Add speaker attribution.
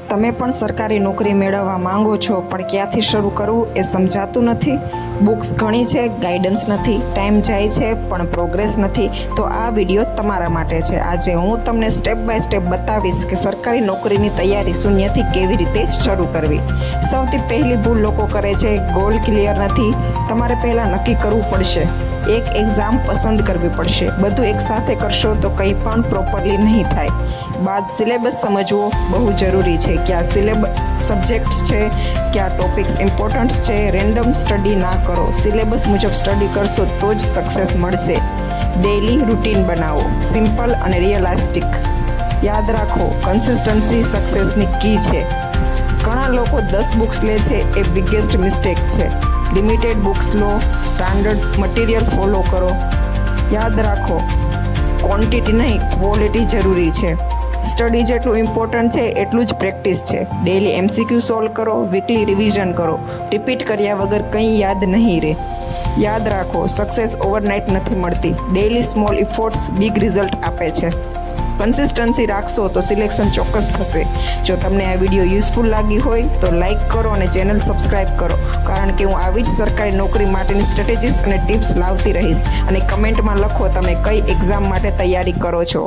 Speaker 1: તમે પણ સરકારી નોકરી મેળવવા માંગો છો પણ ક્યાંથી શરૂ કરવું એ સમજાતું નથી? બુક્સ ઘણી છે, ગાઈડન્સ નથી, ટાઈમ જાય છે પણ પ્રોગ્રેસ નથી, તો આ વિડીયો તમારા માટે છે. આજે હું તમને સ્ટેપ બાય સ્ટેપ બતાવીશ કે સરકારી નોકરીની તૈયારી શૂન્યથી કેવી રીતે શરૂ કરવી. સૌથી પહેલી ભૂલ લોકો કરે છે, ગોલ ક્લિયર નથી. તમારે પહેલાં નક્કી કરવું પડશે, એક એક્ઝામ પસંદ કરવી પડશે. બધું એકસાથે કરશો તો કંઈ પણ પ્રોપરલી નહીં થાય. બાદ સિલેબસ સમજવો બહુ જરૂરી છે. કયા સબ્જેક્ટ્સ છે, કયા ટોપિક્સ ઇમ્પોર્ટન્ટ છે. રેન્ડમ સ્ટડી ના કરો, સિલેબસ મુજબ સ્ટડી કરશો તો જ સક્સેસ મળશે. ડેઇલી રૂટીન બનાવો, સિમ્પલ અને રિયલિસ્ટિક. યાદ રાખો, કન્સિસ્ટન્સી સક્સેસની કી છે. ઘણા લોકો 10 બુક્સ લે છે, એ બિગેસ્ટ મિસ્ટેક છે. લિમિટેડ બુક્સ લો, સ્ટાન્ડર્ડ મટીરિયલ ફોલો કરો. યાદ રાખો, ક્વોન્ટિટી નહીં ક્વોલિટી જરૂરી છે. સ્ટડી જેટલું ઇમ્પોર્ટન્ટ છે એટલું જ પ્રેક્ટિસ છે. ડેઇલી MCQ સોલ્વ કરો, વીકલી રિવિઝન કરો. રિપીટ કર્યા વગર કંઈ યાદ નહીં રહે. યાદ રાખો, સક્સેસ ઓવરનાઇટ નથી મળતી. Daily small efforts big result આપે છે. કન્સિસ્ટન્સી રાખશો તો સિલેક્શન ચોક્કસ થશે. જો તમને આ વિડીયો યુઝફુલ લાગી હોય તો લાઇક કરો અને ચેનલ સબસ્ક્રાઇબ કરો, કારણ કે હું આવી જ સરકારી નોકરી માટેની સ્ટ્રેટેજીસ અને ટિપ્સ લાવતી રહીશ. અને કમેન્ટમાં લખો તમે કઈ એક્ઝામ માટે તૈયારી કરો છો.